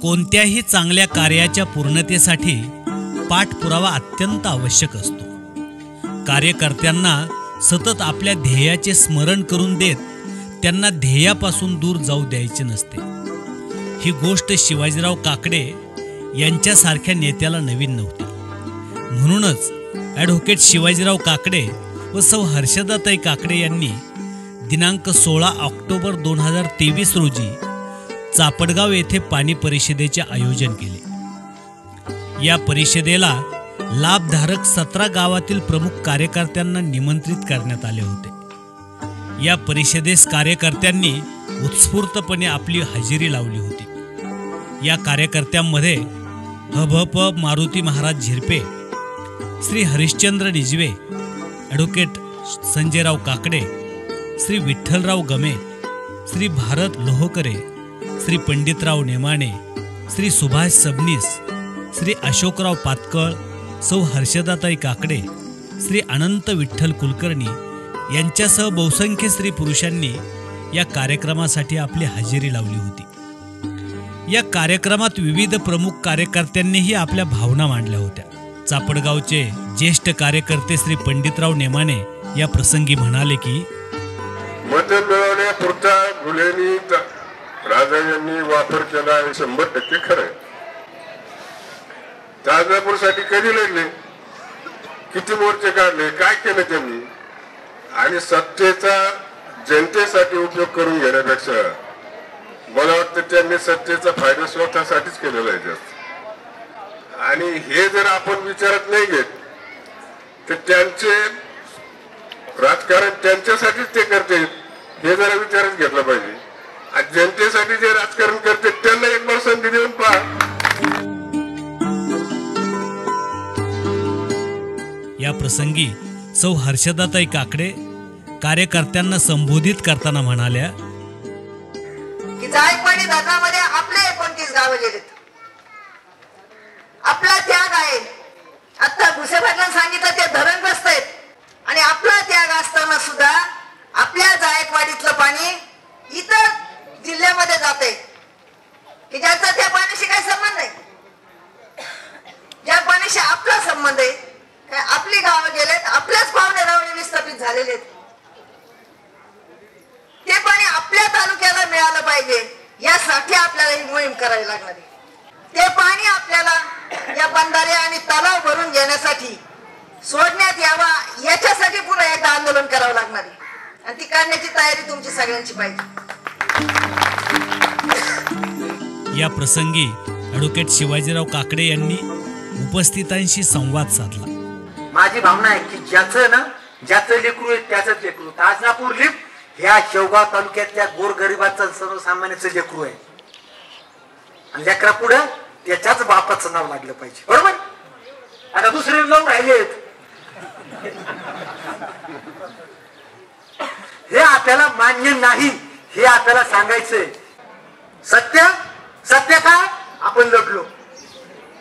कोणत्याही चांगल्या कार्याच्या पूर्णतेसाठी पाठपुरावा अत्यंत आवश्यक असतो. कार्यकर्त्यांना सतत आपल्या ध्येयाचे स्मरण करून देत त्यांना ध्येयापासून दूर जाऊ द्यायचे नसते. ही गोष्ट शिवाजीराव काकडे यांच्यासारख्या नेत्याला नवीन नव्हती. म्हणूनच ॲडव्होकेट शिवाजीराव काकडे व सौ हर्षदाताई काकडे यांनी दिनांक 16 ऑक्टोबर 2023 रोजी चापडगाव येथे पाणी परिषदेचे आयोजन केले. या परिषदेला लाभधारक 17 गावातील प्रमुख कार्यकर्त्यांना निमंत्रित करण्यात आले होते. या परिषदेस कार्यकर्त्यांनी उत्स्फूर्तपणे आपली हजेरी लावली होती. या कार्यकर्त्यांमध्ये हभप मारुती महाराज झिरपे, श्री हरिश्चंद्र निजवे, ॲडव्होकेट संजयराव काकडे, श्री विठ्ठलराव गमे, श्री भारत लोहकरे, श्री पंडितराव नेमाणे, श्री सुभाष सबनीस, श्री अशोकराव पातकळ, सौ हर्षदाताई काकडे, श्री अनंत विठ्ठल कुलकर्णी यांच्यासह बहुसंख्य स्त्री पुरुषांनी या कार्यक्रमासाठी आपली हजेरी लावली होती. या कार्यक्रमात विविध प्रमुख कार्यकर्त्यांनीही आपल्या भावना मांडल्या होत्या. चापडगावचे ज्येष्ठ कार्यकर्ते श्री पंडितराव नेमाणे या प्रसंगी म्हणाले की मत मिळवण्यापुरता गुन्हेनी राजा यांनी वापर केला हे 100% खरं आहे. ताजापूरसाठी कधी लढले, किती मोर्चे काढले, काय केलं त्यांनी, आणि सत्तेचा जनतेसाठी उपयोग करून घेण्यापेक्षा मला वाटतं त्यांनी सत्तेचा फायदा स्वतःसाठीच केलेला आहे जास्त. आणि हे जर आपण विचारात नाही घेत तर त्यांचे राजकारण त्यांच्यासाठीच ते करते हे जरा विचारात घेतलं पाहिजे. आज जनतेसाठी जे राजकारण करते त्यांना एक बार संधी देऊन पहा. या प्रसंगी सौ हर्षदाताई काकडे कार्यकर्त्यांना संबोधित करताना म्हणाल्या की जायकवाडी धरणामध्ये आपले 29 गावं गेलेत. आपला त्याग आहे. आता भुसे पाटलांनी सांगितलं ते धरणग्रस्त आहेत आणि आपला त्याग असताना सुद्धा आपल्या जायकवाडीतलं पाणी इतर जिल्ह्यामध्ये जाते की ज्याचा त्या पाण्याशी काही संबंध नाही. ज्या पाण्याशी आपला संबंध आहे, काय आपली गावं गेलेत, आपल्याच पाहुणे रावणे विस्थापित झालेले आहेत. ते पाणी आपल्या तालुक्याला मिळालं पाहिजे यासाठी आपल्याला ही मोहीम करावी लागणार आहे. ते पाणी आपल्याला या बंधारे आणि तलाव भरून घेण्यासाठी सोडण्यात यावा याच्यासाठी पुन्हा एकदा आंदोलन करावं लागणार आहे आणि ती करण्याची तयारी तुमची सगळ्यांची पाहिजे. या प्रसंगी ॲडव्होकेट शिवाजीराव काकडे यांनी उपस्थितांशी संवाद साधला. माझी भावना आहे की ज्याचं लेकरू आहे त्याचंच लेकरू. ताजनापूर लिफ्ट ह्या शेवगाव तालुक्यातल्या गोरगरिबाचं सर्वसामान्याचं लेकरू आहे आणि लेकरा पुढं त्याच्याच बापाचं नाव लागलं पाहिजे. बरोबर. आता दुसरे नाव राहिलेत हे आपल्याला मान्य नाही. हे आपल्याला सांगायचंय. सत्य काय आपण लढलो,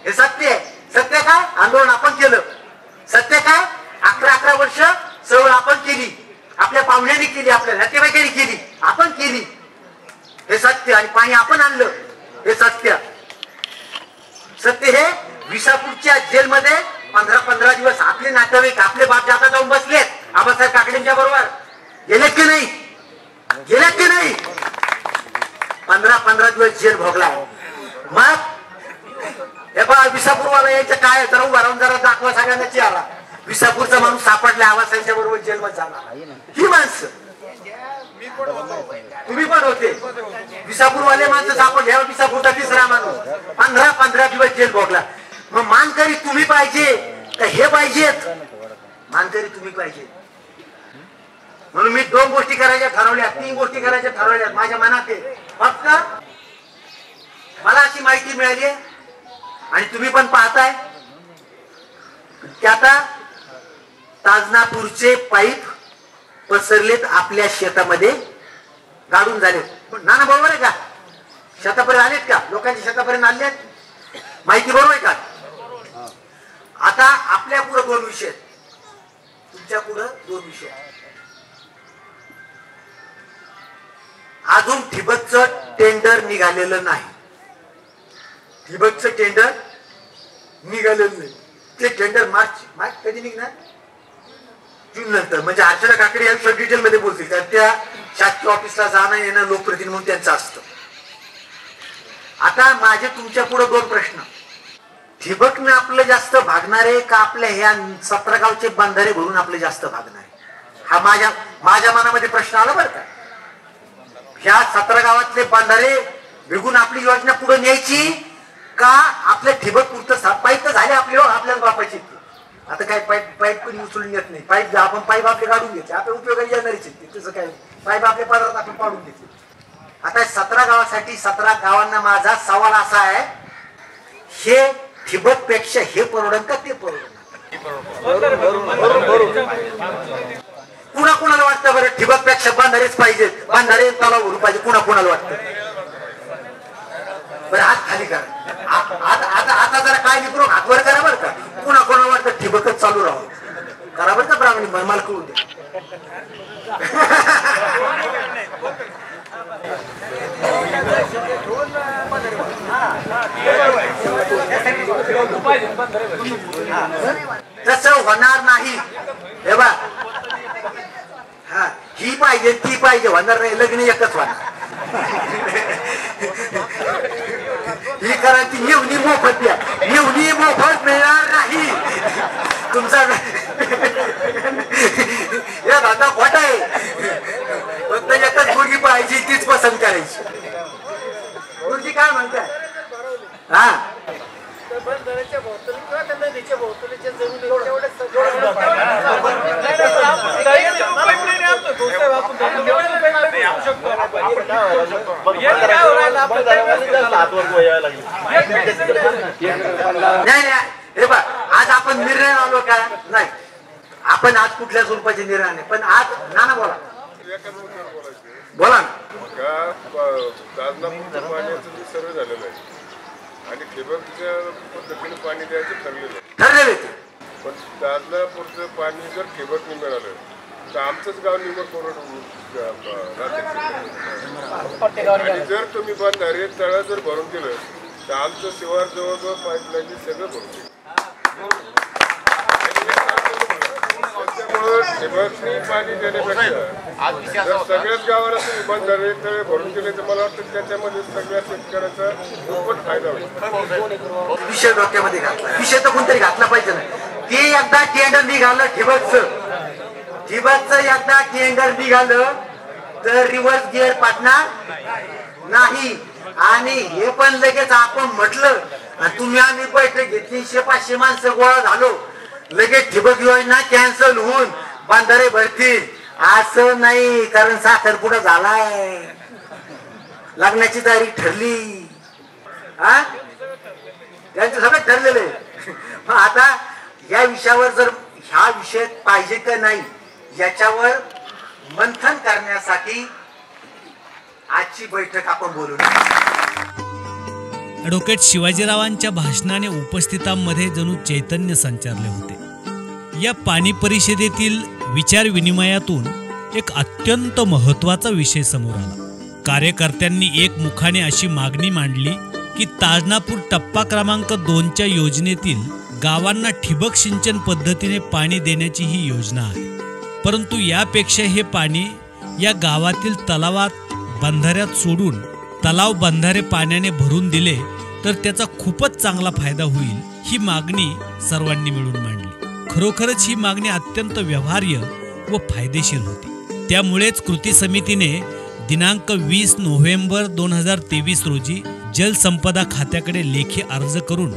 हे सत्य आहे. सत्य काय आंदोलन आपण केलं. सत्य काय 11 वर्ष चळवळ आपण केली, आपल्या पाहुण्यांनी केली, आपल्या नातेवाईकांनी केली, आपण केली. हे सत्य. आणि पाणी आपण आणलं, हे सत्य. सत्य हे विसापूरच्या जेलमध्ये 15 दिवस आपले नातेवाईक, आपले बाप जाता जाऊन बसलेत आबासाहेब काकडेंच्या बरोबर. गेलेत की नाही? 15 दिवस जेल भोगला. मग हे बघा विसापूरवाला यायचं काय तर उभा राहून जरा दाखवा सगळ्यांना चेहरा. विसापूरचा माणूस सापडला आबासाहेबांच्या बरोबर जेलमध्ये झाला. ही माणसं तुम्ही पण होते. विसापूरवाले माणसं सापडले. विसापूरचा 3रा माणूस 15 दिवस जेल भोगला. मग मानकरी तुम्ही पाहिजे का हे पाहिजेत? मानकरी तुम्ही पाहिजे. म्हणून मी 2 गोष्टी करायच्या ठरवल्या, 3 गोष्टी करायच्या ठरवल्या माझ्या मनात आहे. फक्त मला अशी माहिती मिळाली आणि तुम्ही पण पाहताय की आता ताजनापूरचे पाईप पसरलेत आपल्या शेतामध्ये, गाडून झालेत. पण नाना बरोबर आहे का? शेतापर्यंत आलेत का? लोकांच्या शेतापर्यंत आलेत? माहिती बरोबर आहे का? आता आपल्या पुढे 2 विषय, तुमच्या पुढे 2 विषय. अजून ठिबकचं टेंडर निघालेलं नाही. ठिबकचं टेंडर निघालेलं नाही. ते टेंडर मार्च कधी निघणार? जून नंतर. म्हणजे अर्चना काकडे या विषयावर डिटेल मध्ये बोलतील, कारण त्या शासकीय ऑफिसला जाणं येणं लोकप्रतिनिधी म्हणून त्यांचं असतं. आता माझे तुमच्या पुढे 2 प्रश्न. ठिबकनं आपलं जास्त भागणारे का आपल्या ह्या 17 गावचे बांधारे भरून आपले जास्त भागणारे? हा माझ्या मनामध्ये प्रश्न आला बरं का. ह्या 17 गावातले बांधारे विकून आपली योजना पुढे न्यायची का आपल्या ठिबक पुरतं? पाईप तर झाले आपल्याला बापाची. आता काय पाईप कोणी उचलून येत नाही. आपण पाईप आपले काढून घेतले, आपल्या उपयोगाला येणारच तसं काय. पाईप आपल्या पदार्थ आपण पाडून घेतले. आता 17 गावासाठी 17 गावांना माझा सवाल असा आहे, हे ठिबक पेक्षा हे परवडन का ते परवडन? कुणाला वाटतं बरं ठिबक पेक्षा बांधारेच पाहिजे, बांधारे तलाव भरून पाहिजे? कुणाला वाटतं? बरं हात खाली करा. आता जरा काय निकरून हातवर करा बरं का. कुणाला वाटतं ठिबकच चालू राहू? करा बरं का प्रामाणिक, मला कळून द्या. तसं होणार नाही. हे बा, हा ही पाहिजे ती पाहिजे होणार नाही. लग्न एकच होणार. ही करा ती निवणी मोफत द्या. निवणी मोफत मिळणार नाही. तुमचा या धंदा खोटा आहे. फक्त एकच मुलगी पाहिजे, तीच पसंत करायची. मुलगी काय म्हणताय? हा बंधाऱ्याच्या भोवताली किंवा त्या नदीच्या भोवतालीच्या जमिनी हे बघ, आज आपण निर्णय आलो का नाही? आपण आज कुठल्या स्वरूपाचे निर्णय नाही, पण आज नाना बोला बोला ना. पाण्याचं सर्वे झालेलं आहे आणि ठिबकच्या पद्धतीने पाणी द्यायचं ठरलेलं. पण दादनापूरचं पाणी जर ठिबकने मिळालं तर आमचंच गाव निवड कोरड आणि जर तुम्ही बंधारे तळ जर भरून दिलं तर आमचं शिवार जवळजवळ पाईपलाईन सगळं भरून दिलं. त्याच्यामुळं ठिबकने पाणी देण्यापेक्षा जर सगळ्याच गावाला तुम्ही बंधारे तळे भरून दिले तर मला वाटतं त्याच्यामध्ये सगळ्या शेतकऱ्याचा खूपच फायदा होईल. विषय डोक्यामध्ये घातला, विषय तर कोणतरी घातला पाहिजे ना. ते एकदा टेंडर निघालं ठिबकचं एकदा टेंडर निघालं तर रिव्हर्स गिअर पाडणार नाही. आणि हे पण लगेच आपण म्हटलं तुम्ही आम्ही बैठक घेतली, 500 माणसं गोळा झालो, लगेच ठिबक योजना कॅन्सल होऊन बांधारे भरतील असं नाही. कारण साखरपुडा झालाय, लग्नाची तारीख ठरली, हा त्यांचं सगळं ठरलेलं आहे. मग आता या विषयावर जर ह्या विषय पाहिजे का नाही याच्यावर मंथन करण्यासाठी आजची बैठक आपण बोलू. ॲडव्होकेट शिवाजीरावांच्या भाषणाने उपस्थितांमध्ये जणू चैतन्य संचारले होते. या पाणी परिषदेतील विचार विनिमयातून एक अत्यंत महत्त्वाचा विषय समोर आला. कार्यकर्त्यांनी एकमुखाने अशी मागणी मांडली की ताजनापूर टप्पा क्रमांक 2च्या योजनेतील गावांना ठिबक सिंचन पद्धतीने पाणी देण्याची ही योजना आहे. परंतु यापेक्षा हे पाणी या गावातील तलावात बंधाऱ्यात सोडून तलाव बंधारे पाण्याने भरून दिले तर त्याचा खूपच चांगला फायदा होईल. ही मागणी सर्वांनी मिळून मांडली. खरोखरच ही मागणी अत्यंत व्यवहार्य व फायदेशीर होती. त्यामुळेच कृती समितीने दिनांक 20 नोव्हेंबर 2023 रोजी जलसंपदा खात्याकडे लेखी अर्ज करून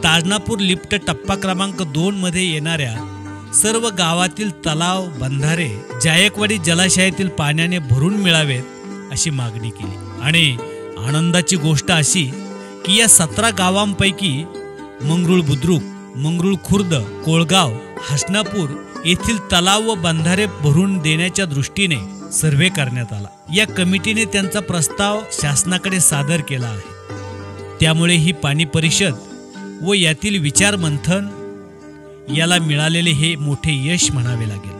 ताजनापूर लिफ्ट टप्पा क्रमांक 2 मध्ये येणाऱ्या सर्व गावातील तलाव बंधारे जायकवाडी जलाशयातील पाण्याने भरून मिळावेत अशी मागणी केली. आणि आनंदाची गोष्ट अशी की या 17 गावांपैकी मंगरुळ बुद्रुक, मंगरुळ खुर्द, कोळगाव, हसनापूर येथील तलाव व बंधारे भरून देण्याच्या दृष्टीने सर्व्हे करण्यात आला. या कमिटीने त्यांचा प्रस्ताव शासनाकडे सादर केला आहे. त्यामुळे ही पाणी परिषद व यातील विचार मंथन याला मिळालेले हे मोठे यश म्हणावे लागेल.